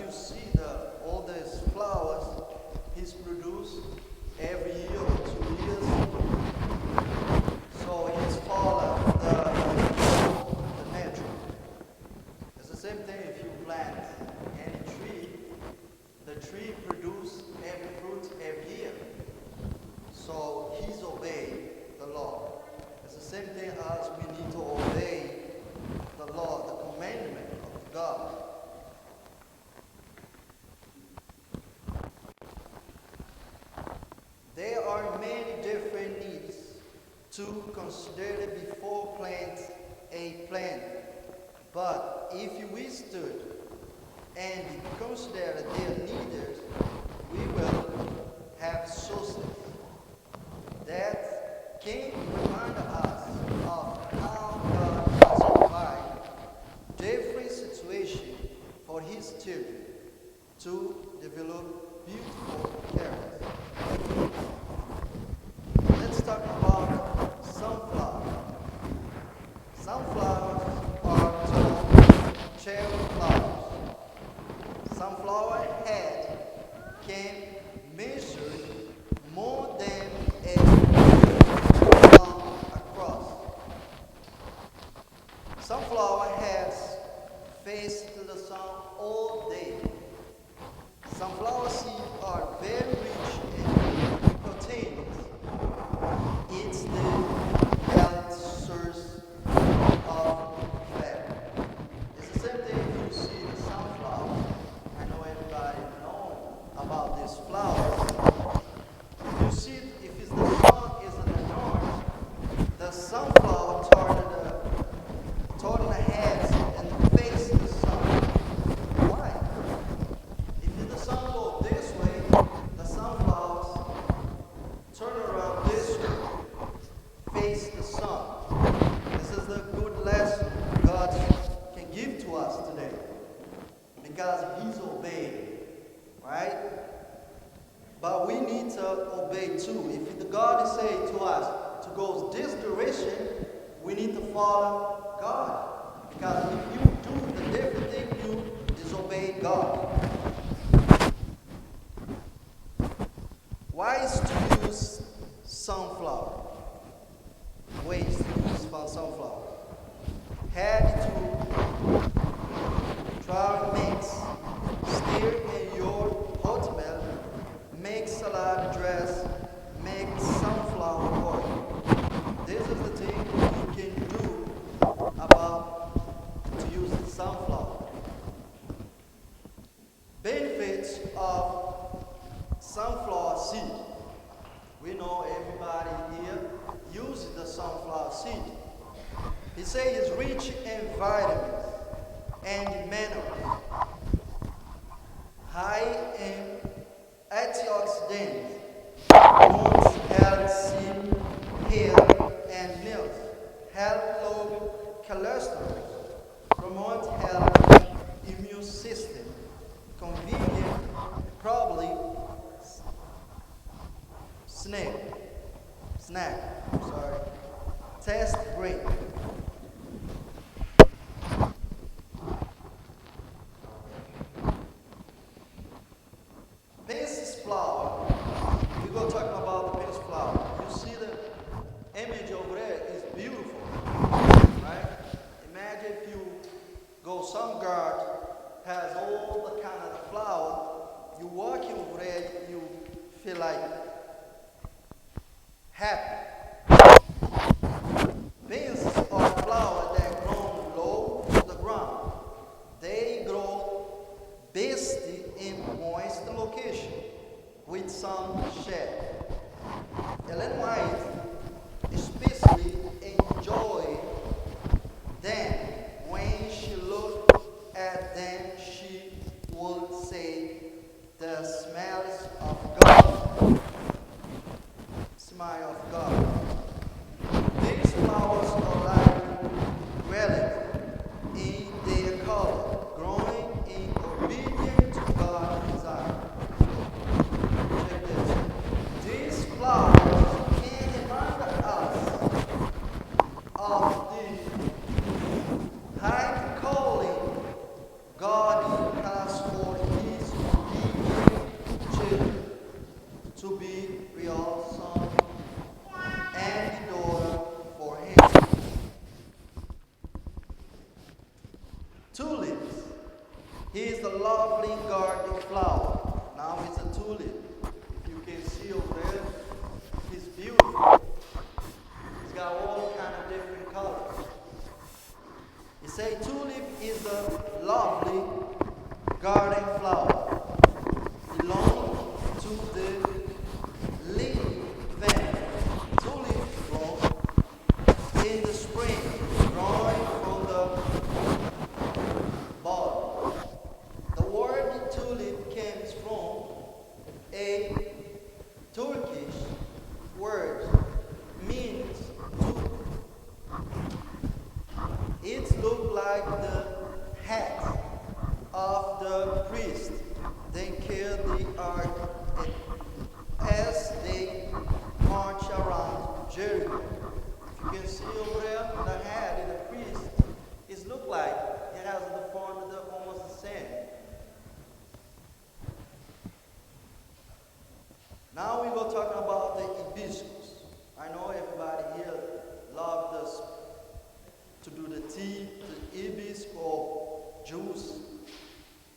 you see all these flowers, he's produced every year or 2 years. So he's follow the nature. It's the same thing if you plant any tree. The tree produces every fruit every year. So he's obeying the law. It's the same thing as we need to obey the law, the commandment of God. There are many different needs to consider before plant a plant. But if we stood and consider their needs, we will have sources that can remind us of how God has provided different situations for his children to develop beautiful character. Let's talk about sunflowers. Sunflowers are called cherry flowers. Sunflower head can measure more than a long across. Sunflower heads face to the sun all day. Sunflower seeds are very rich in proteins. It's the health source of fat. It's the same thing if you see the sunflower. I know everybody knows about these flowers. You see, if it's the sun is in the north, the sunflower turn the heads and face the sun. Why? If the sun goes this way, the sunflowers turn around this way, face the sun. This is a good lesson God can give to us today, because he's obeying, right? But we need to obey too. If the God is saying to us to go this direction, we need to follow God. Because if you do the different thing, you disobey God. Why is to use sunflower? Ways to use sunflower. Add to trial mix, stir in your hot milk, make salad dress, make sunflower oil. This is the thing you can do about to use the sunflower. Benefits of sunflower seed. We know everybody here uses the sunflower seed. He says it's rich in vitamins and minerals, high in antioxidants, promotes healthy hair and nails, help low cholesterol, promote healthy immune system, convenient, probably snack, taste great. Pencil flower. We're going to talk about the pencil flower. You see the image over there is beautiful, right? Imagine if you go some garden, has all the kind of flower. You walking over there, you feel like happy. Beans are flowers that grow low to the ground. They grow best in moist location with some shade. Ellen White especially enjoyed them. When she looked at them, she would say, "The smells of God." Smile of God. These flowers are like relic in their color, growing in obedience to God's desire. Check this. These flowers can a Turkish word means to. It looked like the hat of the priest. They carried the ark as they march around Jericho. If you can see over there, the hat in the priest, it look like it has the form of almost the same. Now we will talk about the hibiscus. I know everybody here loves this to do the tea, the hibiscus or juice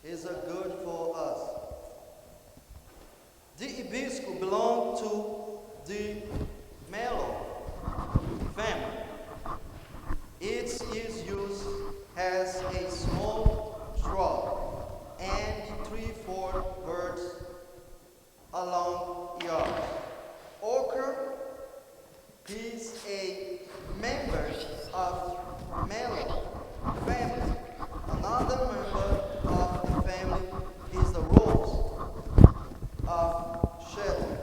is a good for us. The hibiscus belongs to the melon family. It is used as a small shrub and 3-4 birds along yards. Ochre is a member of melon family. Another member of the family is the rose of Sharon.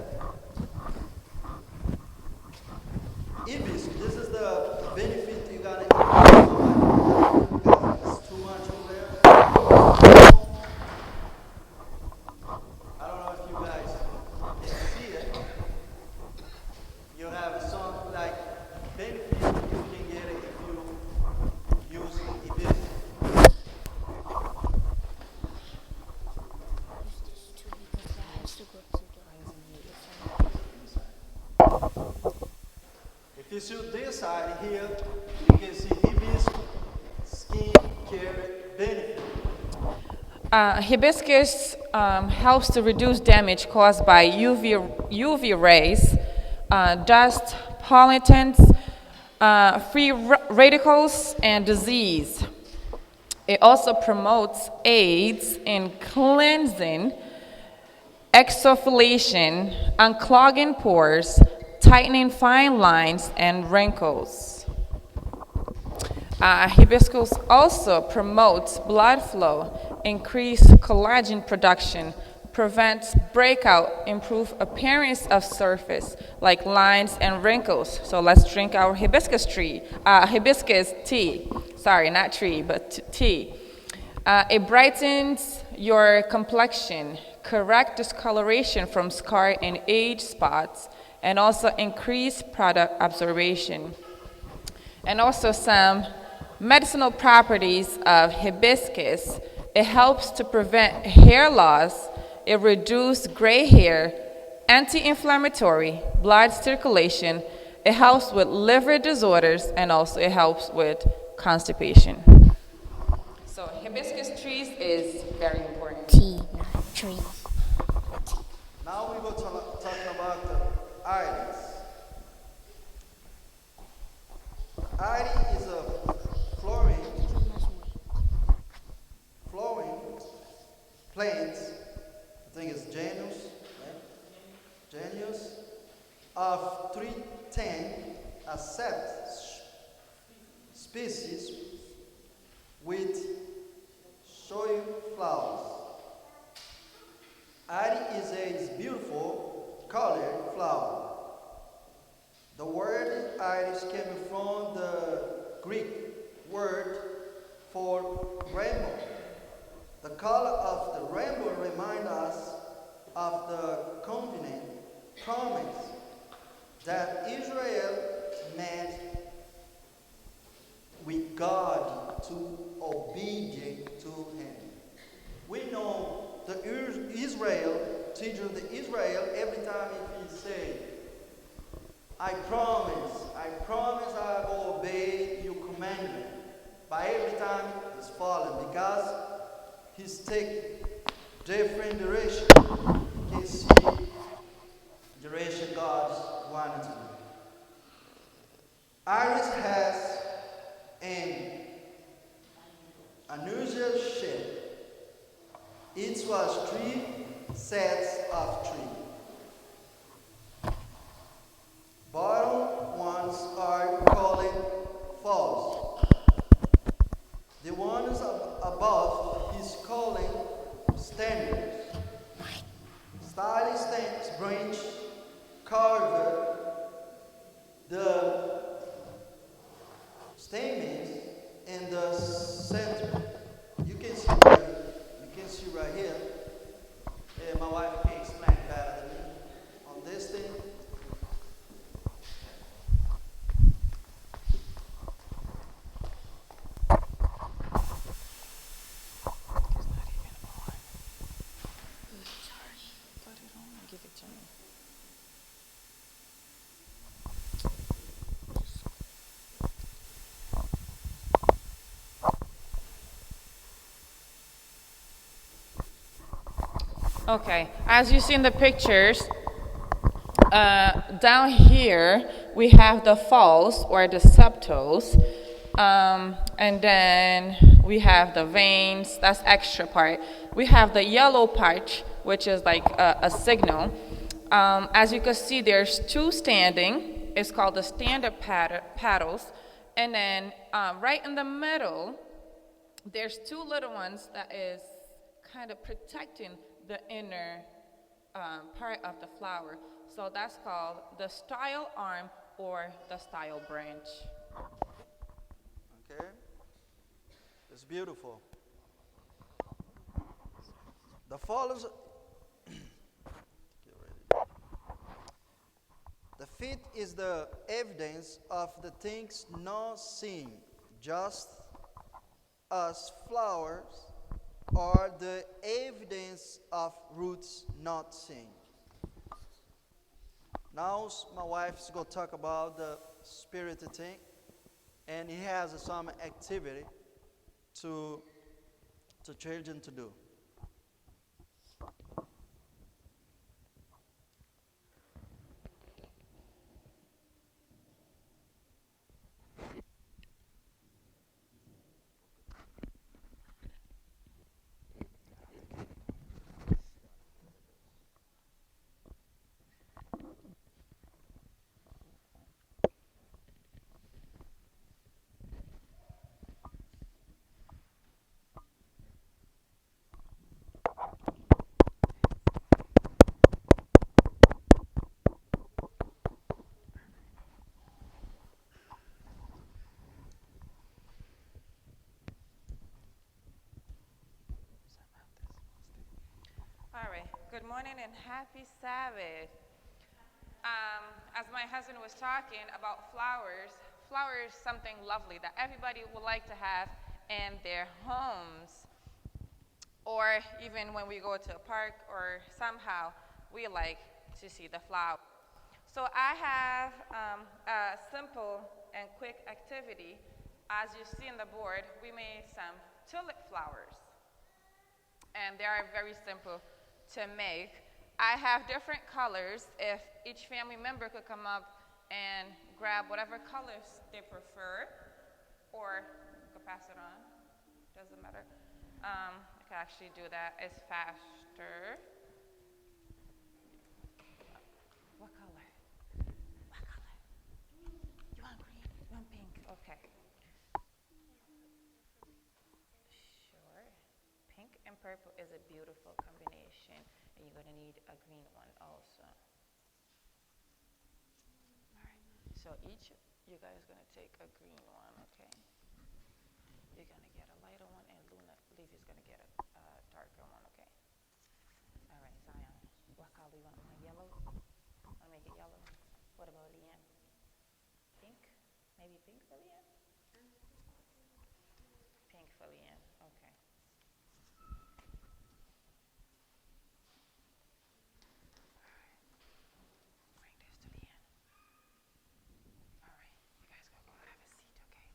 Hibiscus, this is the benefit you gotta eat because it's too much over there. I don't know if you guys can see it. You have some like benefit you can get it if you use hibiscus. If you see this side here, you can see hibiscus skin care benefit. Hibiscus helps to reduce damage caused by UV rays, dust, pollutants, free radicals, and disease. It also promotes aids in cleansing, exfoliation, unclogging pores, tightening fine lines and wrinkles. Hibiscus also promotes blood flow, increase collagen production, prevents breakout, improve appearance of surface like lines and wrinkles. So let's drink our hibiscus tea. Sorry, not tree, but tea. It brightens your complexion, correct discoloration from scar and age spots, and also increase product absorption. And also some medicinal properties of hibiscus. It helps to prevent hair loss, it reduces gray hair, anti-inflammatory, blood circulation, it helps with liver disorders, and also it helps with constipation. So hibiscus trees is very important. Tea, not trees. Now we will talk about the iris. Iris is a flowering plant. I think it's genus, right? Genus of 310 accept species with showy flowers. Iris is a beautiful colored flower. The word iris came from the Greek word for rainbow. The color of the rainbow reminds us of the covenant promise that Israel made with God to obedient to him. We know the children of Israel, every time if he say, I promise I will obey your commandment. But every time he's fallen because he's taking different direction. You can see direction God wanted to do. Iris has an unusual shape. It was 3 sets of 3. Bottom ones are called falls. The ones above is called standards. Stylist French carved the stamens in the center. You can see right, you can see right here. My wife can explain better than me on this thing. Okay, as you see in the pictures, down here we have the falls or the septals, and then we have the veins. That's extra part. We have the yellow part, which is like a signal. As you can see, there's two standing. It's called the standard paddles, and then right in the middle, there's two little ones that is kind of protecting the inner part of the flower. So that's called the style arm or the style branch. Okay, it's beautiful. The follows. Get ready. The feet is the evidence of the things not seen, just as flowers are the evidence of roots not seen. Now my wife's going to talk about the spirit thing, and he has some activity to children to do. All right. Good morning and happy Sabbath. As my husband was talking about flowers, flowers something lovely that everybody would like to have in their homes, or even when we go to a park or somehow we like to see the flower. So I have a simple and quick activity. As you see on the board, we made some tulip flowers, and they are very simple to make. I have different colors. If each family member could come up and grab whatever colors they prefer, or you could pass it on, doesn't matter. I can actually do that. It's faster. What color? What color? You want green? You want pink? Okay. Sure. Pink and purple is a beautiful combination, and you're going to need a green one also. All right. So each you guys are going to take a green one, okay? You're going to get a lighter one, and Levy's going to get a darker one, okay? All right, Zion. What color you want? Want yellow? Want to make it yellow? What about Leanne? Pink? Maybe pink for Leanne? Pink for Leanne. Okay. Bring this to Leanne. All right. You guys go have a seat, okay?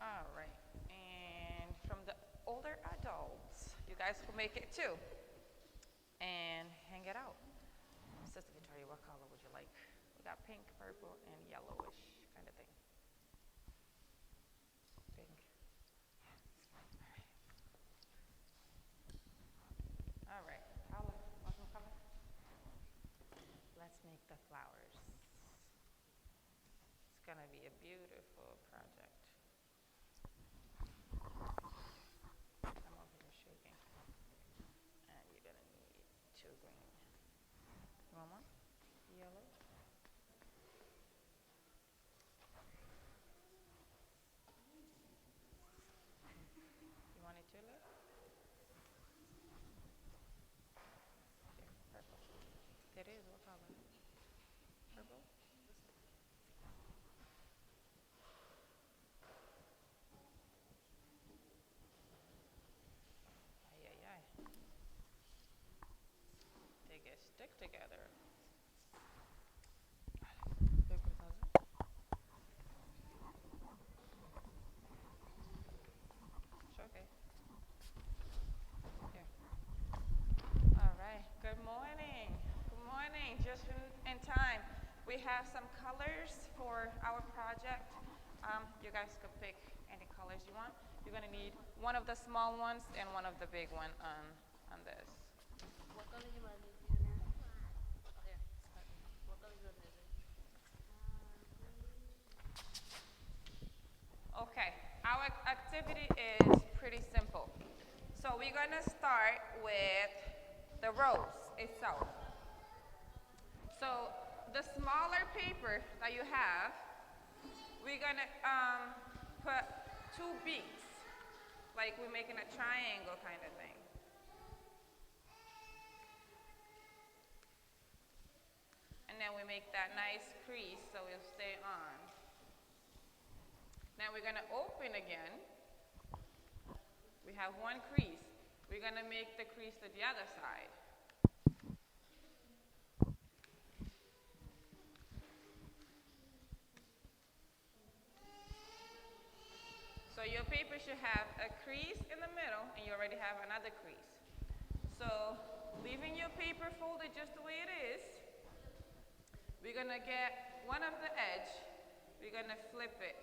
All right. And from the older adults, you guys will make it too. And hang it out. Sister Victoria, what color would you like? We got pink, purple, and yellowish kind of thing. Pink. All right. Paula, want some color? Let's make the flowers. It's going to be a beautiful project. I'm over here shaking. And you're going to need together. It's okay. Here. All right. Good morning. Good morning. Just in time. We have some colors for our project. You guys could pick any colors you want. You're going to need one of the small ones and one of the big one on this. What color you want to do now? Okay. What color you want to do? Okay, our activity is pretty simple. So we're going to start with the rose itself. So the smaller paper that you have, we're going to put two beaks, like we're making a triangle kind of thing. And then we make that nice crease so it'll stay on. Now we're going to open again. We have one crease. We're going to make the crease to the other side. So your paper should have a crease in the middle and you already have another crease. So leaving your paper folded just the way it is, we're going to get one of the edge, we're going to flip it.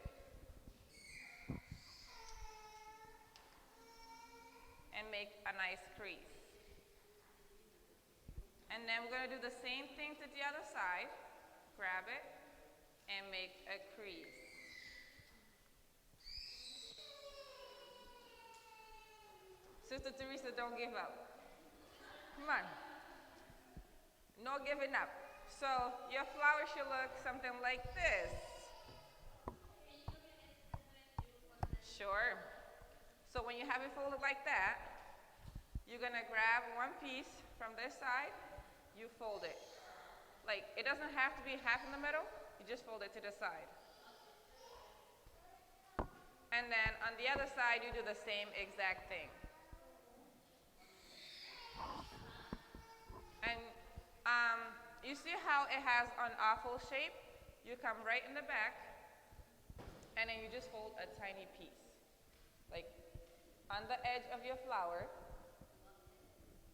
And make a nice crease. And then we're going to do the same thing to the other side. Grab it and make a crease. Sister Teresa, don't give up. Come on. No giving up. So your flower should look something like this. Sure. So when you have it folded like that, you're going to grab one piece from this side, you fold it. Like, it doesn't have to be half in the middle, you just fold it to the side. And then on the other side, you do the same exact thing. And you see how it has an oval shape? You come right in the back, and then you just fold a tiny piece. Like, on the edge of your flower,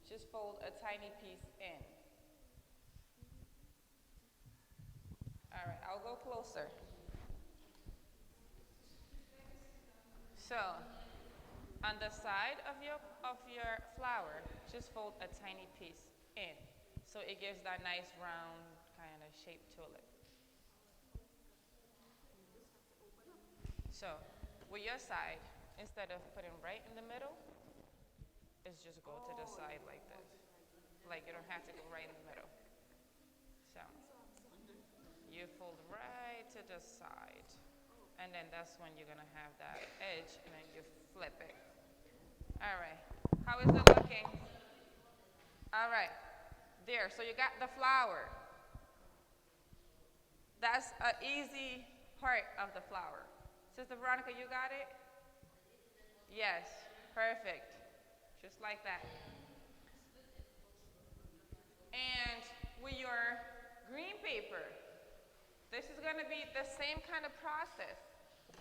just fold a tiny piece in. All right, I'll go closer. So, on the side of your flower, just fold a tiny piece in. So it gives that nice round kind of shape to it. So, with your side, instead of putting right in the middle, it's just go to the side like this. Like you don't have to go right in the middle. So, you fold right to the side. And then that's when you're going to have that edge, and then you flip it. All right. How is it looking? All right. There. So you got the flower. That's an easy part of the flower. Sister Veronica, you got it? Yes. Perfect. Just like that. And with your green paper, this is going to be the same kind of process,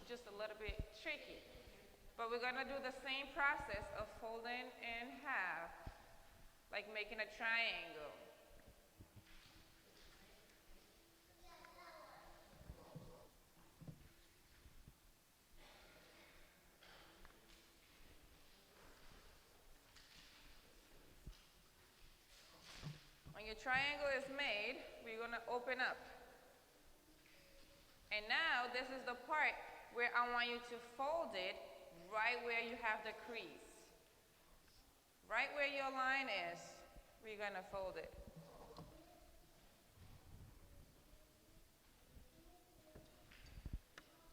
just a little bit tricky. But we're going to do the same process of folding in half, like making a triangle. When your triangle is made, we're going to open up. And now this is the part where I want you to fold it right where you have the crease. Right where your line is, we're going to fold it.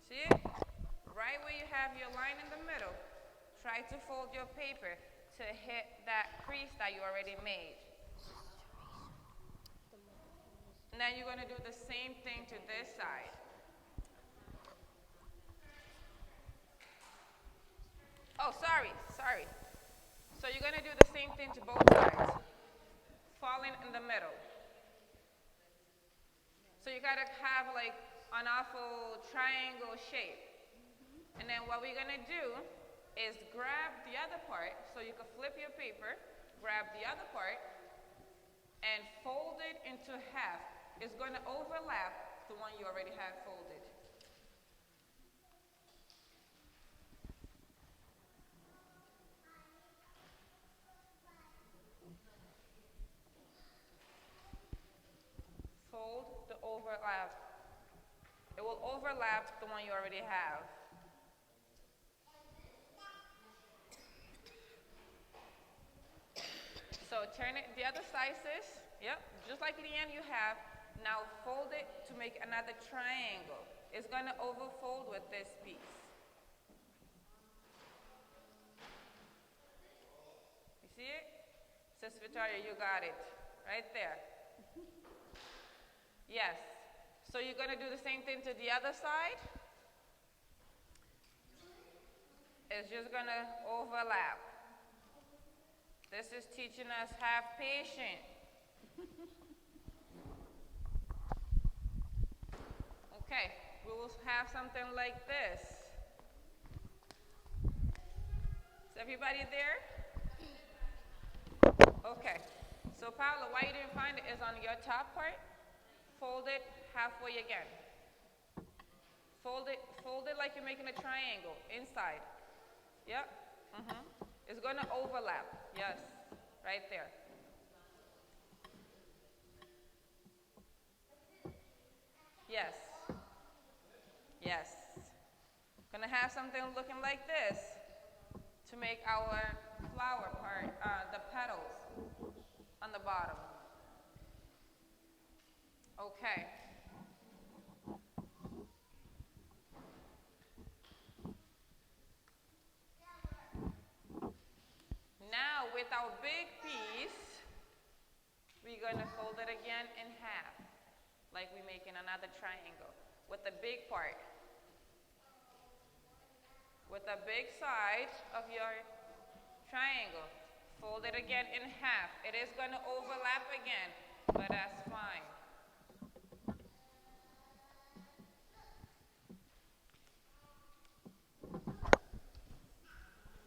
See it? Right where you have your line in the middle, try to fold your paper to hit that crease that you already made. Now you're going to do the same thing to this side. Oh, sorry. So you're going to do the same thing to both sides, falling in the middle. So you gotta have like an awful triangle shape. And then what we're gonna do is grab the other part, so you can flip your paper, grab the other part, and fold it into half. It's gonna overlap the one you already have folded. Fold the overlap. It will overlap the one you already have. So turn it the other side, sis. Yep, just like the end you have. Now fold it to make another triangle. It's gonna overfold with this piece. You see it? Sis Victoria, you got it. Right there. Yes. So you're gonna do the same thing to the other side. It's just gonna overlap. This is teaching us have patience. Okay, we will have something like this. Is everybody there? Okay. So Paula, why you didn't find it is on your top part. Fold it halfway again. Fold it like you're making a triangle inside. Yep. It's gonna overlap. Yes. Right there. Yes. Yes. Gonna have something looking like this to make our flower part, the petals on the bottom. Okay. Now with our big piece, we're gonna fold it again in half, like we're making another triangle with the big part. With the big side of your triangle, fold it again in half. It is going to overlap again, but that's fine.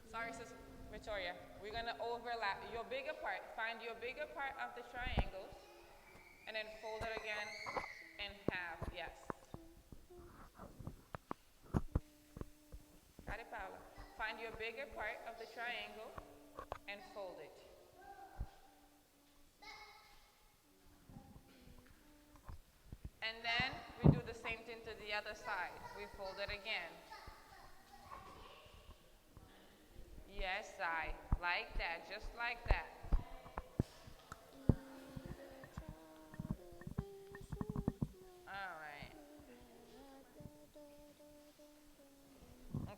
Sorry, Sister Victoria. We're going to overlap your bigger part. Find your bigger part of the triangles, and then fold it again in half. Yes. Got it, Paula? Find your bigger part of the triangle and fold it. And then we do the same thing to the other side. We fold it again. Yes, I like that, just like that. All right.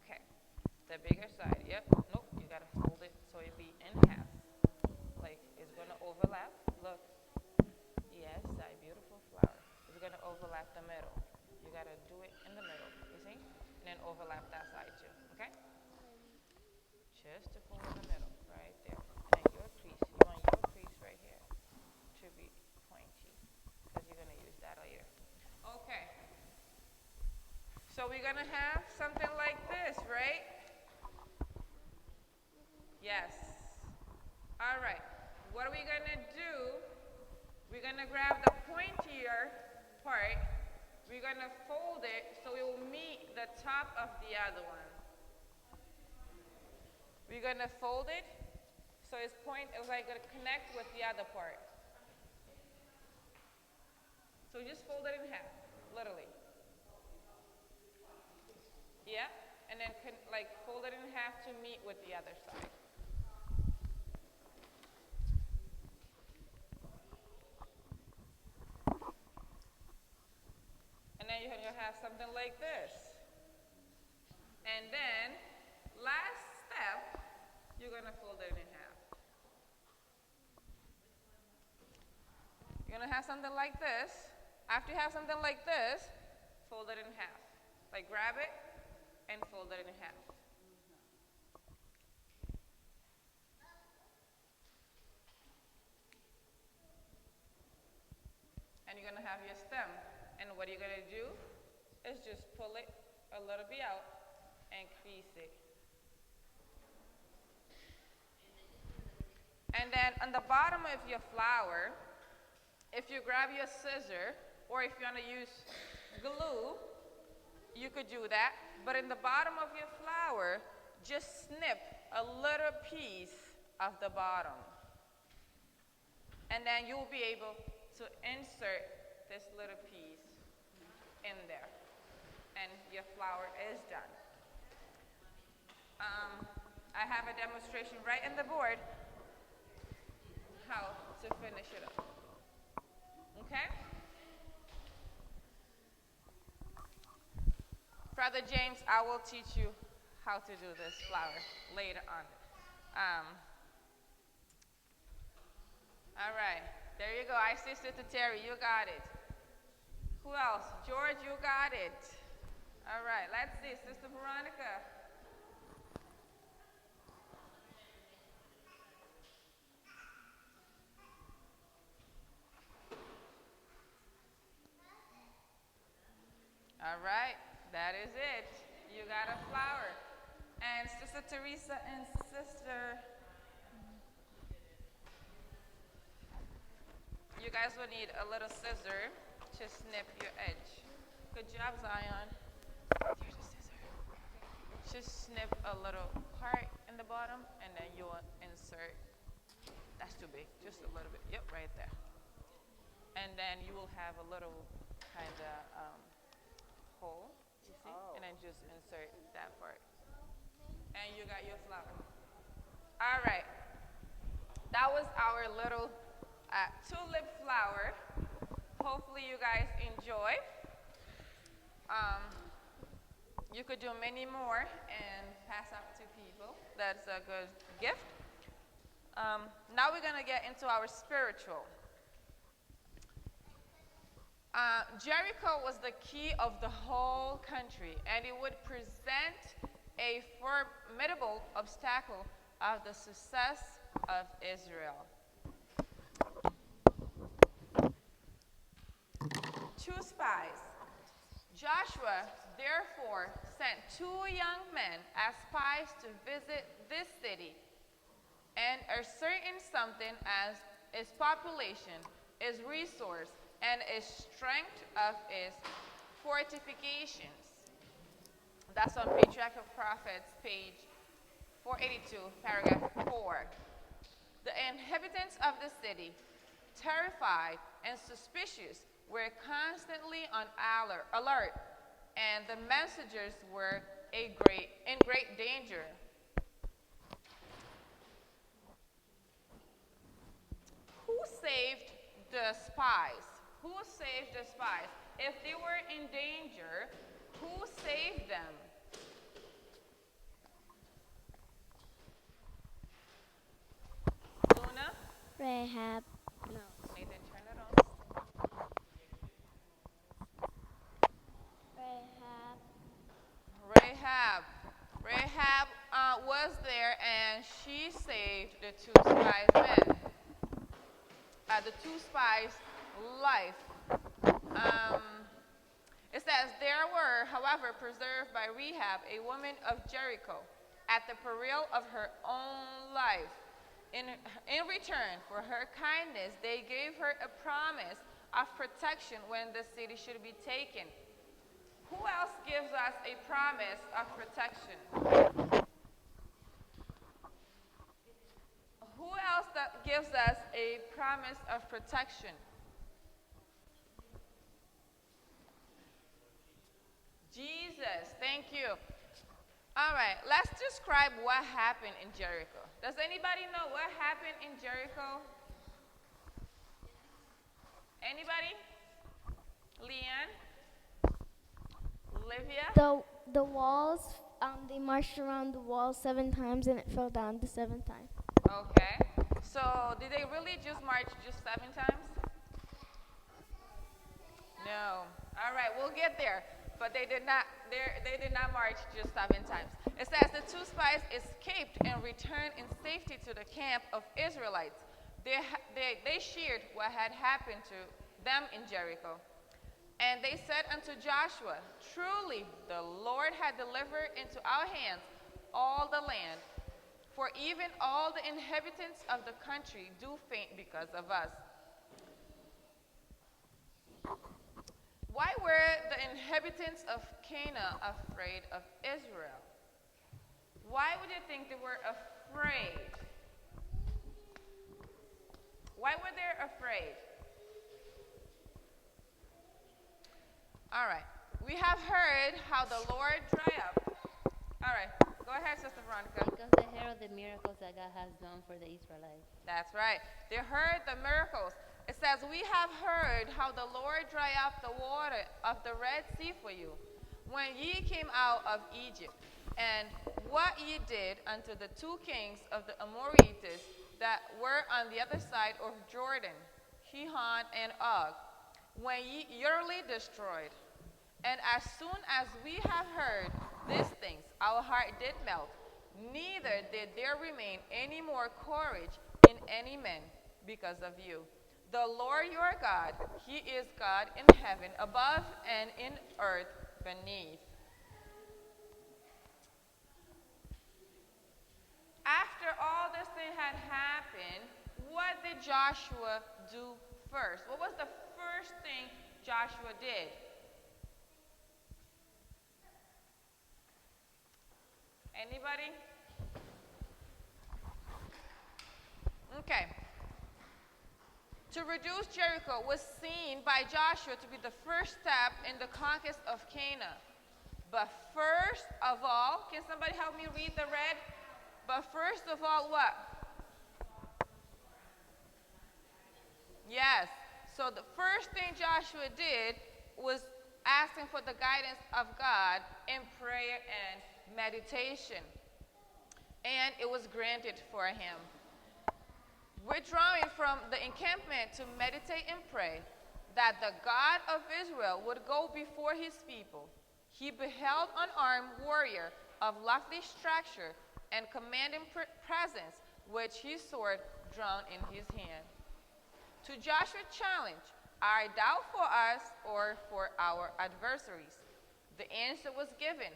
Okay. The bigger side. Yep. Nope. You gotta fold it so it be in half. Like it's gonna overlap. Look. Yes, I beautiful flower. It's gonna overlap the middle. You gotta do it in the middle. You see? And then overlap that side too. Okay? Just to fold in the middle, right there. And your crease. You want your crease right here to be pointy, because you're gonna use that later. Okay. So we're gonna have something like this, right? Yes. All right. What are we gonna do? We're gonna grab the pointier part. We're gonna fold it so it will meet the top of the other one. We're gonna fold it so it's like gonna connect with the other part. So just fold it in half, literally. Yeah, and then like fold it in half to meet with the other side. And then you're gonna have something like this. And then, last step, you're gonna fold it in half. You're gonna have something like this. After you have something like this, fold it in half. Like grab it and fold it in half. And you're gonna have your stem. And what you're going to do is just pull it a little bit out and crease it. And then on the bottom of your flour, if you grab your scissor, or if you want to use glue, you could do that. But in the bottom of your flour, just snip a little piece of the bottom. And then you'll be able to insert this little piece in there. And your flour is done. I have a demonstration right in the board how to finish it up. Okay? Brother James, I will teach you how to do this flour later on. All right, there you go. I see Sister Terry, you got it. Who else? George, you got it. All right, let's see, Sister Veronica. All right, that is it. You got a flour. And Sister Teresa and Sister, you guys will need a little scissor to snip your edge. Good job, Zion. Here's a scissor. Just snip a little part in the bottom, and then you'll insert. That's too big, just a little bit. Yep, right there. And then you will have a little kind of hole, you see? And then just insert that part. And you got your flour. All right. That was our little tulip flower. Hopefully you guys enjoy. You could do many more and pass out to people. That's a good gift. Now we're going to get into our spiritual. Jericho was the key of the whole country, and it would present a formidable obstacle of the success of Israel. 2 spies. Joshua therefore sent 2 young men as spies to visit this city and ascertain something as its population, its resource, and its strength of its fortifications. That's on Patriarch of Prophets, page 482, paragraph 4. The inhabitants of the city, terrified and suspicious, were constantly on alert, and the messengers were in great danger. Who saved the spies? Who saved the spies? If they were in danger, who saved them? Luna? Rahab. No. Nathan, turn it on. Rahab. Rahab was there, and she saved the 2 spies' men. The 2 spies' life. It says, there were, however, preserved by Rahab, a woman of Jericho, at the peril of her own life. In return for her kindness, they gave her a promise of protection when the city should be taken. Who else gives us a promise of protection? Who else that gives us a promise of protection? Jesus, thank you. All right, let's describe what happened in Jericho. Does anybody know what happened in Jericho? Anybody? Leanne? Olivia? The walls, they marched around the wall 7 times and it fell down the 7th time. Okay. So did they really just march just 7 times? No. All right, we'll get there. But they did not march just 7 times. It says the 2 spies escaped and returned in safety to the camp of Israelites. They shared what had happened to them in Jericho. And they said unto Joshua, truly the Lord had delivered into our hands all the land, for even all the inhabitants of the country do faint because of us. Why were the inhabitants of Canaan afraid of Israel? Why would you think they were afraid? Why were they afraid? All right. We have heard how the Lord dried up. All right. Go ahead, Sister Veronica. Because they heard of the miracles that God has done for the Israelites. That's right. They heard the miracles. It says, we have heard how the Lord dried up the water of the Red Sea for you when ye came out of Egypt, and what ye did unto the two kings of the Amorites that were on the other side of Jordan, Sihon and Og, when ye utterly destroyed. And as soon as we have heard these things, our heart did melt, neither did there remain any more courage in any man because of you. The Lord your God, he is God in heaven above and in earth beneath. After all this thing had happened, what did Joshua do first? What was the first thing Joshua did? Anybody? Okay. To reduce Jericho was seen by Joshua to be the first step in the conquest of Canaan. But first of all, can somebody help me read the red? But first of all, what? Yes. So the first thing Joshua did was asking for the guidance of God in prayer and meditation. And it was granted for him. Withdrawing from the encampment to meditate and pray that the God of Israel would go before his people, he beheld an armed warrior of lofty stature and commanding presence, with his sword drawn in his hand. To Joshua's challenge, art thou for us or for our adversaries? The answer was given,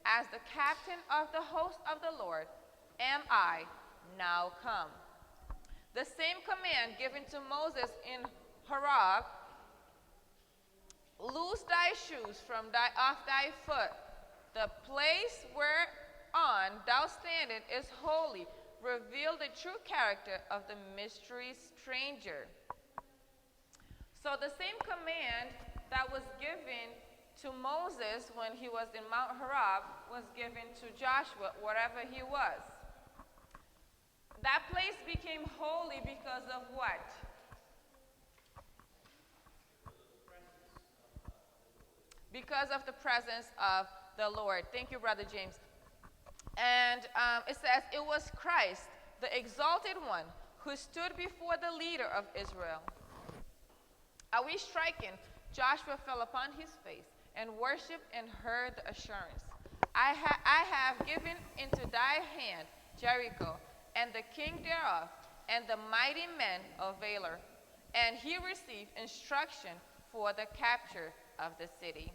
as the captain of the host of the Lord, am I now come. The same command given to Moses in Horeb, loose thy shoes from off thy foot. The place whereon thou standest is holy. Reveal the true character of the mystery stranger. So the same command that was given to Moses when he was in Mount Horeb was given to Joshua wherever he was. That place became holy because of what? Because of the presence of the Lord. Thank you, Brother James. And it says, it was Christ, the exalted one, who stood before the leader of Israel. Are we striking? Joshua fell upon his face and worshipped and heard the assurance. I have given into thy hand Jericho, and the king thereof, and the mighty men of valor. And he received instruction for the capture of the city.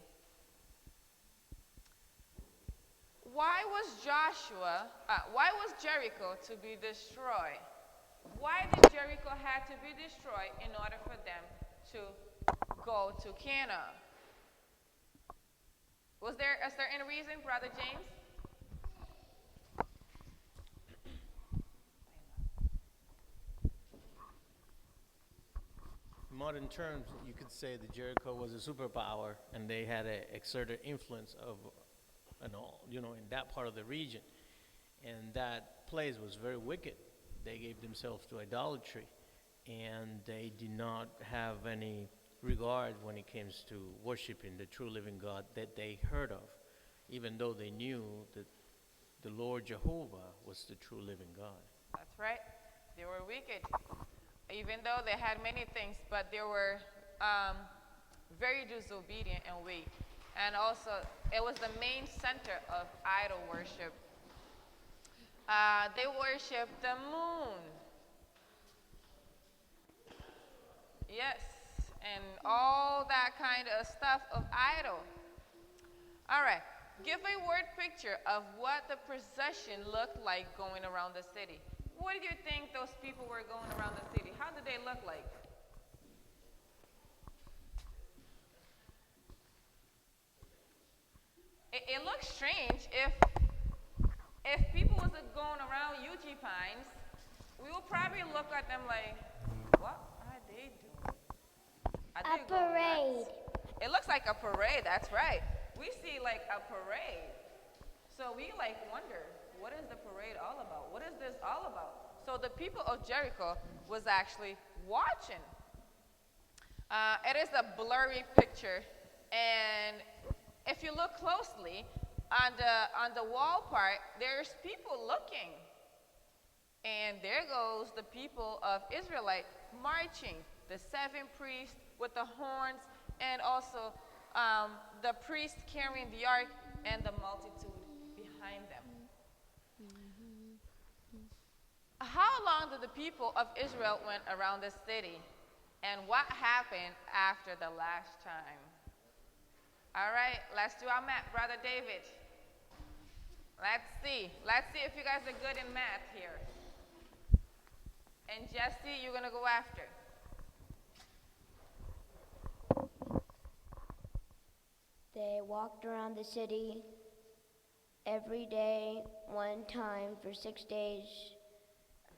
Why was Jericho to be destroyed? Why did Jericho have to be destroyed in order for them to go to Canaan? Is there any reason, Brother James? In modern terms, you could say that Jericho was a superpower, and they had an exerted influence in that part of the region. And that place was very wicked. They gave themselves to idolatry, and they did not have any regard when it comes to worshiping the true living God that they heard of, even though they knew that the Lord Jehovah was the true living God. That's right. They were wicked. Even though they had many things, but they were very disobedient and weak. And also, it was the main center of idol worship. They worshiped the moon. Yes, and all that kind of stuff of idol. All right, give a word picture of what the procession looked like going around the city. What do you think those people were going around the city? How did they look like? It looks strange if people was going around UG Pines, we will probably look at them like, what are they doing? Are A they going parade. nuts? It looks like a parade, that's right. We see like a parade. So we like wonder, what is the parade all about? What is this all about? So the people of Jericho was actually watching. It is a blurry picture, and if you look closely on the wall part, there's people looking. And there goes the people of Israelite marching, the 7 priests with the horns, and also the priest carrying the ark and the multitude behind them. How long did the people of Israel went around the city? And what happened after the last time? All right, let's do our math, Brother David. Let's see. Let's see if you guys are good in math here. And Jesse, you're going to go after. They walked around the city every day, one time for 6 days.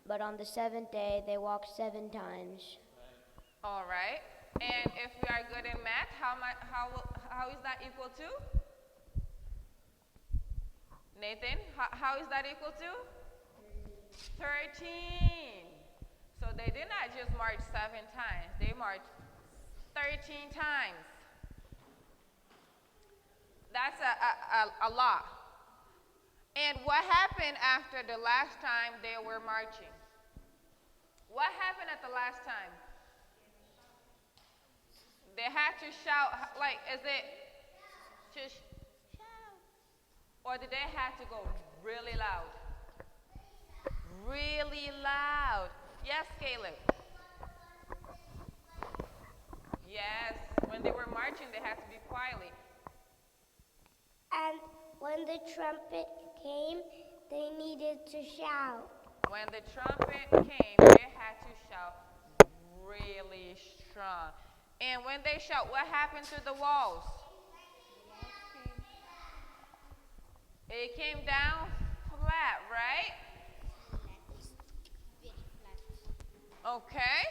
But on the 7th day, they walked 7 times. All right. And if we are good in math, how is that equal to? Nathan, how is that equal to? 13. So they did not just march 7 times. They marched 13 times. That's a lot. And what happened after the last time they were marching? What happened at the last time? They had to shout, like, is it just shout? Or did they have to go really loud? Really loud. Yes, Caleb. Yes, when they were marching, they had to be quietly. And when the trumpet came, they needed to shout. When the trumpet came, they had to shout really strong. And when they shout, what happened to the walls? It came down flat, right? Okay.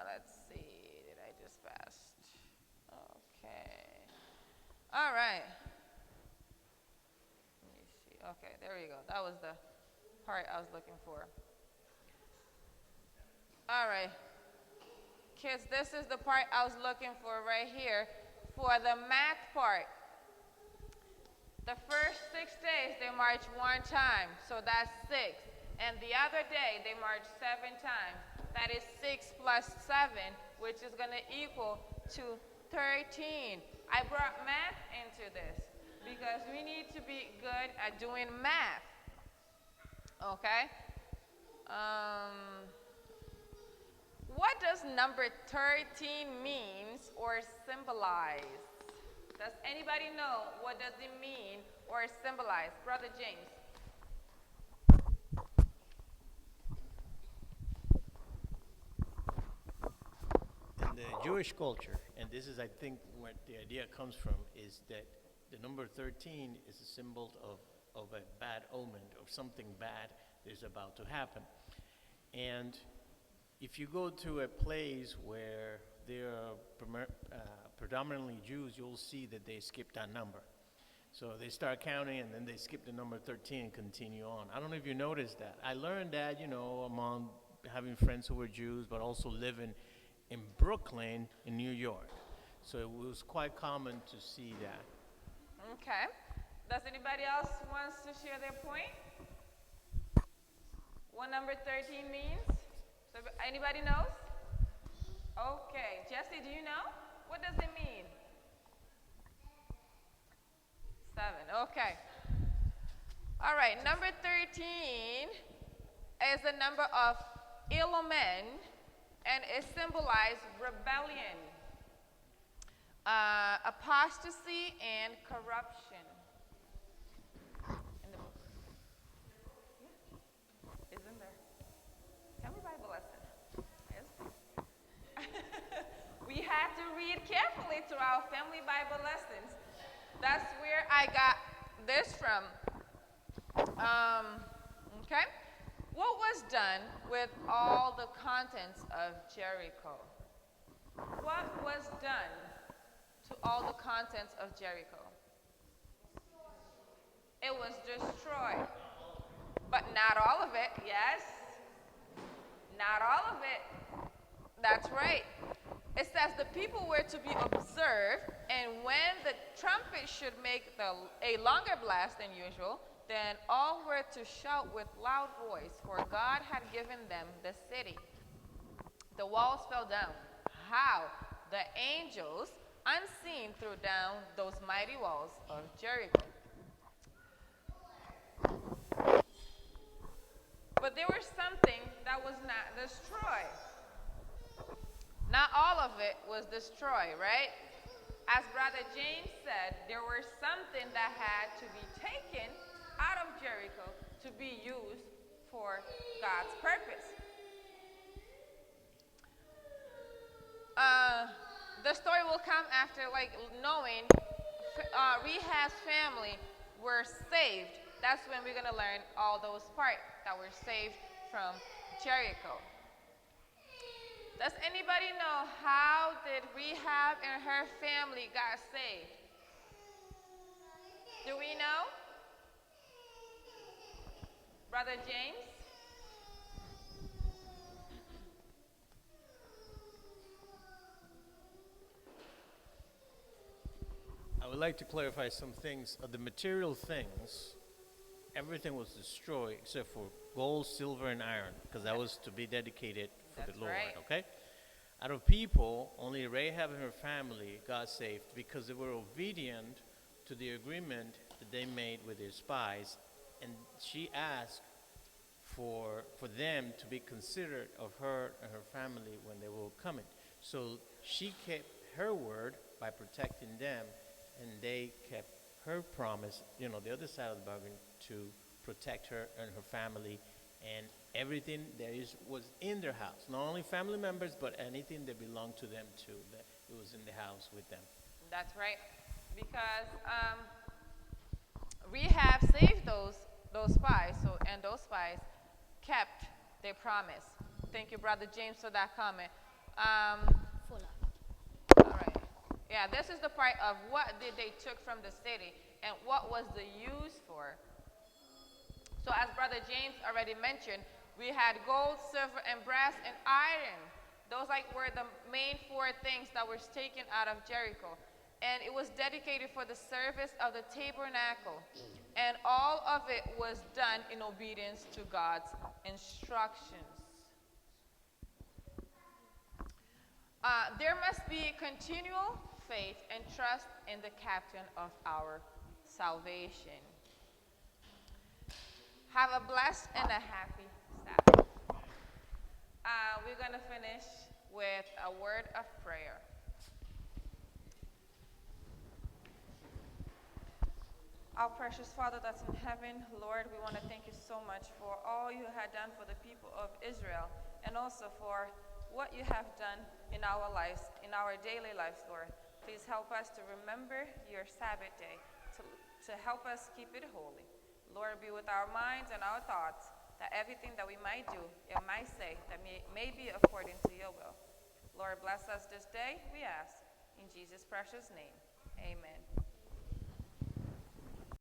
Let's see. Did I just pass? Okay. All right. Let me see. Okay, there we go. That was the part I was looking for. All right. Kids, this is the part I was looking for right here for the math part. The first 6 days, they marched 1 time, so that's 6. And the other day, they marched 7 times. That is 6 plus 7, which is going to equal to 13. I brought math into this because we need to be good at doing math. Okay? What does number 13 means or symbolize? Does anybody know what does it mean or symbolize? Brother James. In the Jewish culture, and this is, I think, where the idea comes from, is that the number 13 is a symbol of a bad omen, of something bad that is about to happen. And if you go to a place where there are predominantly Jews, you'll see that they skip that number. So they start counting, and then they skip the number 13 and continue on. I don't know if you noticed that. I learned that, among having friends who were Jews, but also living in Brooklyn, in New York. So it was quite common to see that. Okay. Does anybody else wants to share their point? What number 13 means? So anybody knows? Okay. Jesse, do you know? What does it mean? 7. Okay. All right. Number 13 is the number of ill omen and it symbolized rebellion, apostasy, and corruption. In the book. Yeah, it's in there. Family Bible lesson. Yes. We had to read carefully through our family Bible lessons. That's where I got this from. Okay? What was done with all the contents of Jericho? What was done to all the contents of Jericho? It was destroyed. But not all of it, yes? Not all of it. That's right. It says the people were to be observed, and when the trumpet should make a longer blast than usual, then all were to shout with loud voice, for God had given them the city. The walls fell down. How? The angels, unseen, threw down those mighty walls of Jericho. But there was something that was not destroyed. Not all of it was destroyed, right? As Brother James said, there was something that had to be taken out of Jericho to be used for God's purpose. The story will come after, like, knowing Rehab's family were saved. That's when we're going to learn all those parts that were saved from Jericho. Does anybody know how did Rehab and her family got saved? Do we know? Brother James? I would like to clarify some things. The material things, everything was destroyed except for gold, silver, and iron, because that was to be dedicated for That's the Lord, right. okay? Out of people, only Rahab and her family got saved because they were obedient to the agreement that they made with their spies, and she asked for them to be considerate of her and her family when they were coming. So she kept her word by protecting them, and they kept her promise, the other side of the bargain, to protect her and her family and everything was in their house. Not only family members, but anything that belonged to them too, that it was in the house with them. That's right. Because Rehab saved those spies, and those spies kept their promise. Thank you, Brother James, for that comment. All right. Yeah, this is the part of what did they took from the city and what was the use for. So as Brother James already mentioned, we had gold, silver, and brass, and iron. Those were the main four things that were taken out of Jericho. And it was dedicated for the service of the tabernacle. And all of it was done in obedience to God's instructions. There must be continual faith and trust in the captain of our salvation. Have a blessed and a happy Sabbath. We're going to finish with a word of prayer. Our precious Father that's in heaven, Lord, we want to thank you so much for all you had done for the people of Israel, and also for what you have done in our lives, in our daily lives, Lord. Please help us to remember your Sabbath day, to help us keep it holy. Lord, be with our minds and our thoughts, that everything that we might do and might say that may be according to your will. Lord, bless us this day, we ask. In Jesus' precious name, amen.